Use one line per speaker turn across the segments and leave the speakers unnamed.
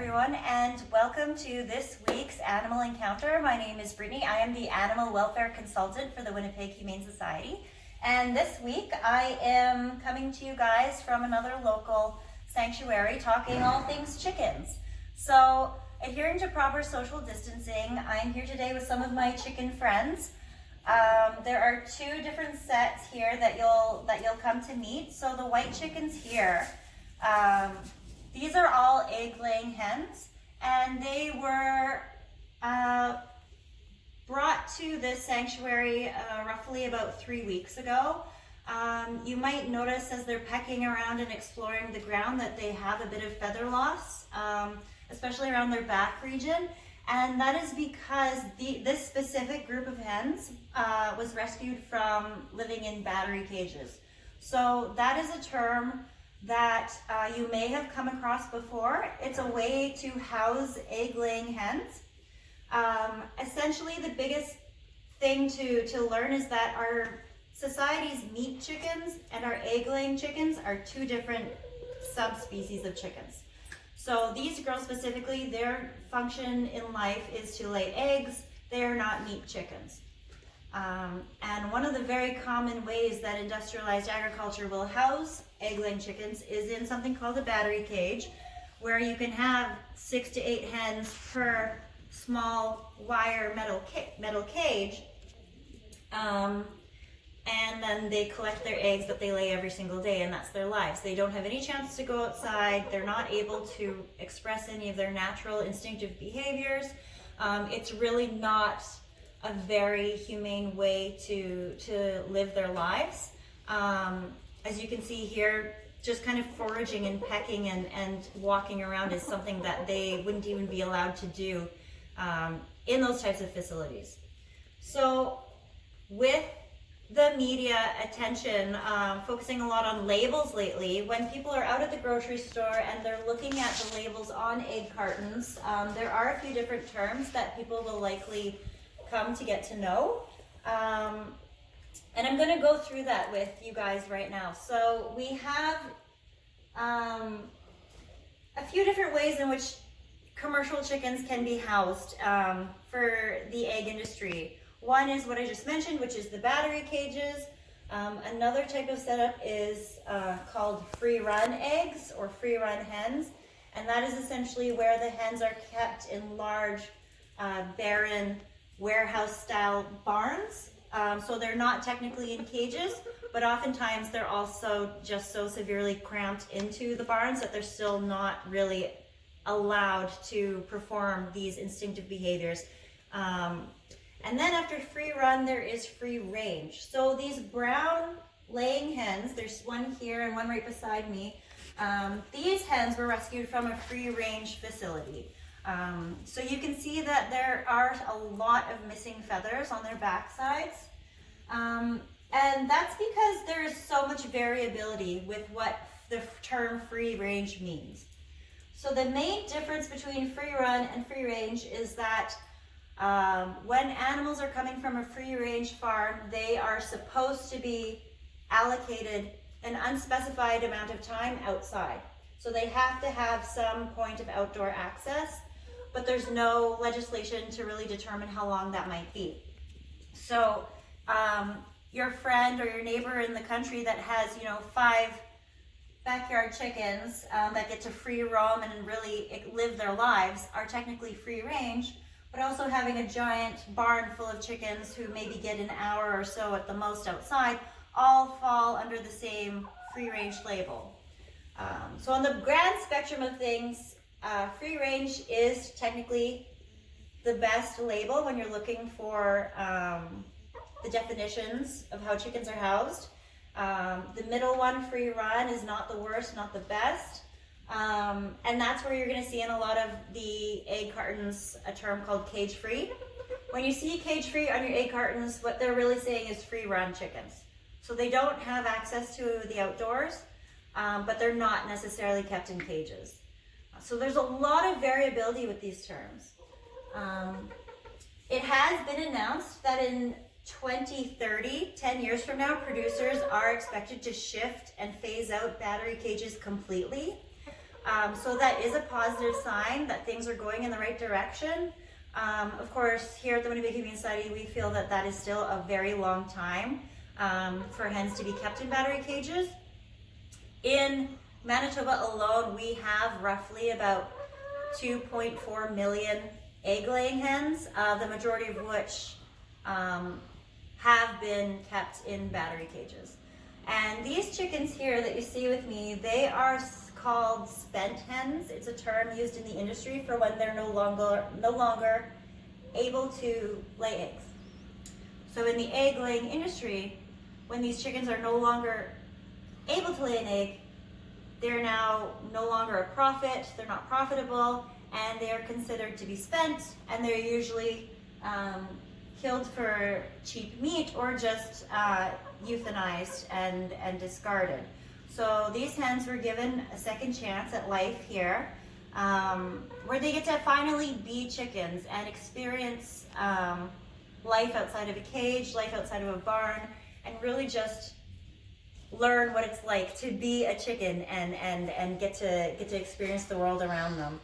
everyone, and welcome to this week's Animal Encounter. My name is Brittany. I am the Animal Welfare Consultant for the Winnipeg Humane Society. And this week I am coming to you guys from another local sanctuary talking all things chickens. So, adhering to proper social distancing, I'm here today with some of my chicken friends. There are two different sets here that you'll come to meet. So the white chickens here, these are all egg-laying hens, and they were brought to this sanctuary roughly about 3 weeks ago. You might notice as they're pecking around and exploring the ground that they have a bit of feather loss, especially around their back region. And that is because this specific group of hens was rescued from living in battery cages. So that is a term that you may have come across before. It's a way to house egg-laying hens. Essentially, the biggest thing to learn is that our society's meat chickens and our egg-laying chickens are two different subspecies of chickens. So these girls specifically, their function in life is to lay eggs. They are not meat chickens. And one of the very common ways that industrialized agriculture will house egg-laying chickens is in something called a battery cage, where you can have 6 to 8 hens per small wire metal cage, and then they collect their eggs that they lay every single day, and that's their lives. They don't have any chance to go outside. They're not able to express any of their natural instinctive behaviors. It's really not a very humane way to live their lives. As you can see here, just kind of foraging and pecking and walking around is something that they wouldn't even be allowed to do in those types of facilities. So with the media attention focusing a lot on labels lately, when people are out at the grocery store and they're looking at the labels on egg cartons, there are a few different terms that people will likely come to get to know. And I'm going to go through that with you guys right now. So we have a few different ways in which commercial chickens can be housed for the egg industry. One is what I just mentioned, which is the battery cages. Another type of setup is called free-run eggs or free-run hens. And that is essentially where the hens are kept in large, barren, warehouse-style barns. So they're not technically in cages, but oftentimes they're also just so severely cramped into the barns that they're still not really allowed to perform these instinctive behaviors. And then after free run, there is free range. So these brown laying hens, there's one here and one right beside me. These hens were rescued from a free range facility. So you can see that there are a lot of missing feathers on their backsides. And that's because there is so much variability with what the term free range means. So the main difference between free run and free range is that when animals are coming from a free range farm, they are supposed to be allocated an unspecified amount of time outside. So they have to have some point of outdoor access, but there's no legislation to really determine how long that might be. So your friend or your neighbor in the country that has, 5 backyard chickens that get to free roam and really live their lives are technically free range, but also having a giant barn full of chickens who maybe get an hour or so at the most outside all fall under the same free range label. So on the grand spectrum of things, free range is technically the best label when you're looking for the definitions of how chickens are housed. The middle one, free run, is not the worst, not the best. And that's where you're going to see in a lot of the egg cartons a term called cage free. When you see cage free on your egg cartons, what they're really saying is free run chickens. So they don't have access to the outdoors, but they're not necessarily kept in cages. So there's a lot of variability with these terms. It has been announced that in 2030, 10 years from now, producers are expected to shift and phase out battery cages completely. So that is a positive sign that things are going in the right direction. Of course, here at the Winnipeg Humane Society, we feel that that is still a very long time for hens to be kept in battery cages. In Manitoba alone, we have roughly about 2.4 million egg-laying hens, the majority of which have been kept in battery cages. And these chickens here that you see with me, they are called spent hens. It's a term used in the industry for when they're no longer able to lay eggs. So in the egg-laying industry, when these chickens are no longer able to lay an egg, they're now no longer a profit, they're not profitable, and they're considered to be spent, and they're usually killed for cheap meat or just euthanized and discarded. So these hens were given a second chance at life here, where they get to finally be chickens and experience life outside of a cage, life outside of a barn, and really just learn what it's like to be a chicken and get to experience the world around them.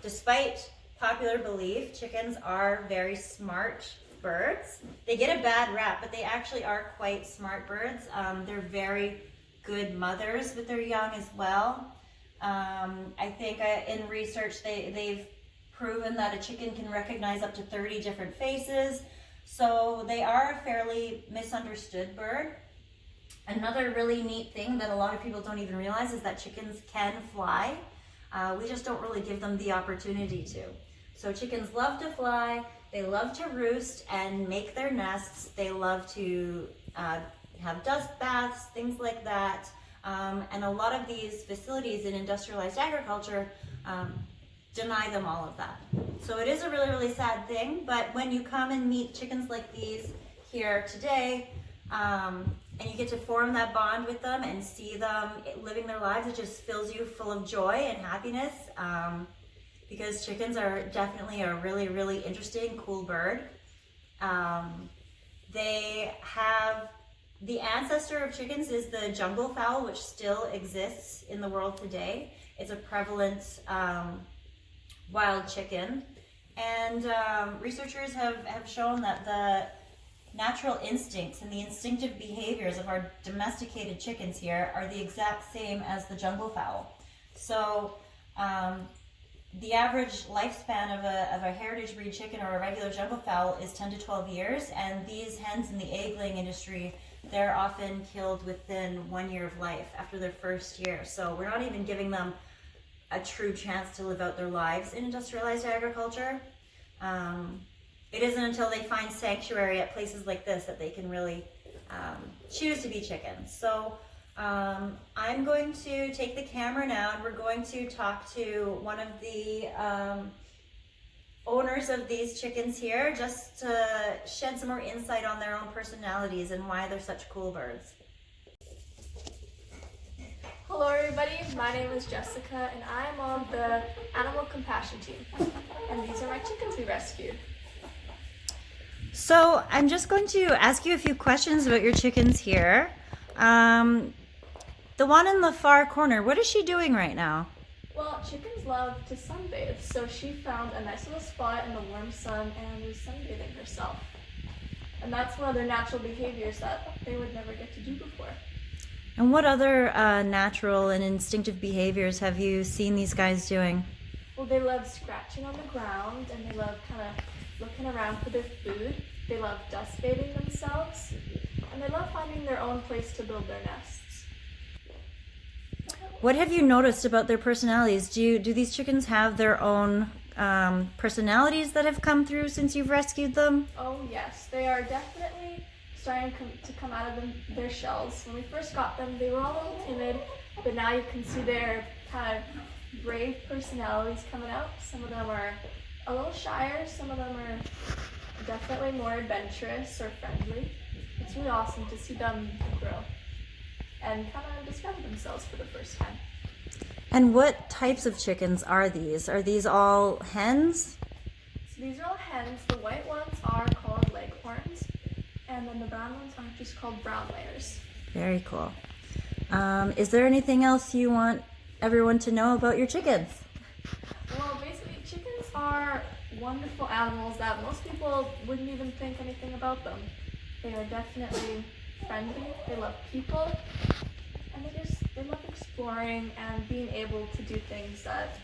Despite popular belief, chickens are very smart birds. They get a bad rap, but they actually are quite smart birds. They're very good mothers with their young as well. I think in research they've proven that a chicken can recognize up to 30 different faces. So they are a fairly misunderstood bird. Another really neat thing that a lot of people don't even realize is that chickens can fly. We just don't really give them the opportunity to. So chickens love to fly, they love to roost and make their nests, they love to have dust baths, things like that. And a lot of these facilities in industrialized agriculture deny them all of that. So it is a really, really sad thing, but when you come and meet chickens like these here today, and you get to form that bond with them and see them living their lives, it just fills you full of joy and happiness, because chickens are definitely a really, really interesting, cool bird. They have, the ancestor of chickens is the jungle fowl, which still exists in the world today. It's a prevalent wild chicken. And researchers have shown that the natural instincts and the instinctive behaviors of our domesticated chickens here are the exact same as the jungle fowl. So the average lifespan of a heritage breed chicken or a regular jungle fowl is 10 to 12 years, and these hens in the egg-laying industry, they're often killed within 1 year of life after their first year. So we're not even giving them a true chance to live out their lives in industrialized agriculture. It isn't until they find sanctuary at places like this that they can really choose to be chickens. So I'm going to take the camera now, and we're going to talk to one of the owners of these chickens here, just to shed some more insight on their own personalities and why they're such cool birds.
Hello everybody, my name is Jessica and I'm on the Animal Compassion team, and these are my chickens we rescued.
So I'm just going to ask you a few questions about your chickens here. The one in the far corner, what is she doing right now?
Well, chickens love to sunbathe, so she found a nice little spot in the warm sun and was sunbathing herself. And that's one of their natural behaviors that they would never get to do before.
And what other natural and instinctive behaviors have you seen these guys doing?
Well, they love scratching on the ground, and they love kind of looking around for their food. They love dust bathing themselves, and they love finding their own place to build their nests.
What have you noticed about their personalities? Do these chickens have their own personalities that have come through since you've rescued them?
Oh yes, they are definitely starting to come out of their shells. When we first got them, they were all a little timid, but now you can see their kind of brave personalities coming out. Some of them are a little shyer, some of them are definitely more adventurous or friendly. It's really awesome to see them grow and kind of discover themselves for the first time.
And what types of chickens are these? Are these all hens?
So these are all hens. The white ones are called leghorns, and then the brown ones are just called brown layers.
Very cool. Is there anything else you want everyone to know about your chickens?
Well, basically, chickens are wonderful animals that most people wouldn't even think anything about them. They are definitely friendly, they love people, and they love exploring and being able to do things that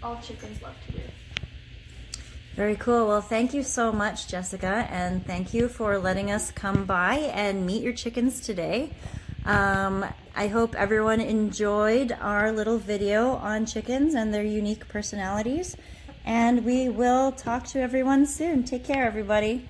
all chickens love to do.
Very cool. Well, thank you so much, Jessica, and thank you for letting us come by and meet your chickens today. I hope everyone enjoyed our little video on chickens and their unique personalities, and we will talk to everyone soon. Take care, everybody.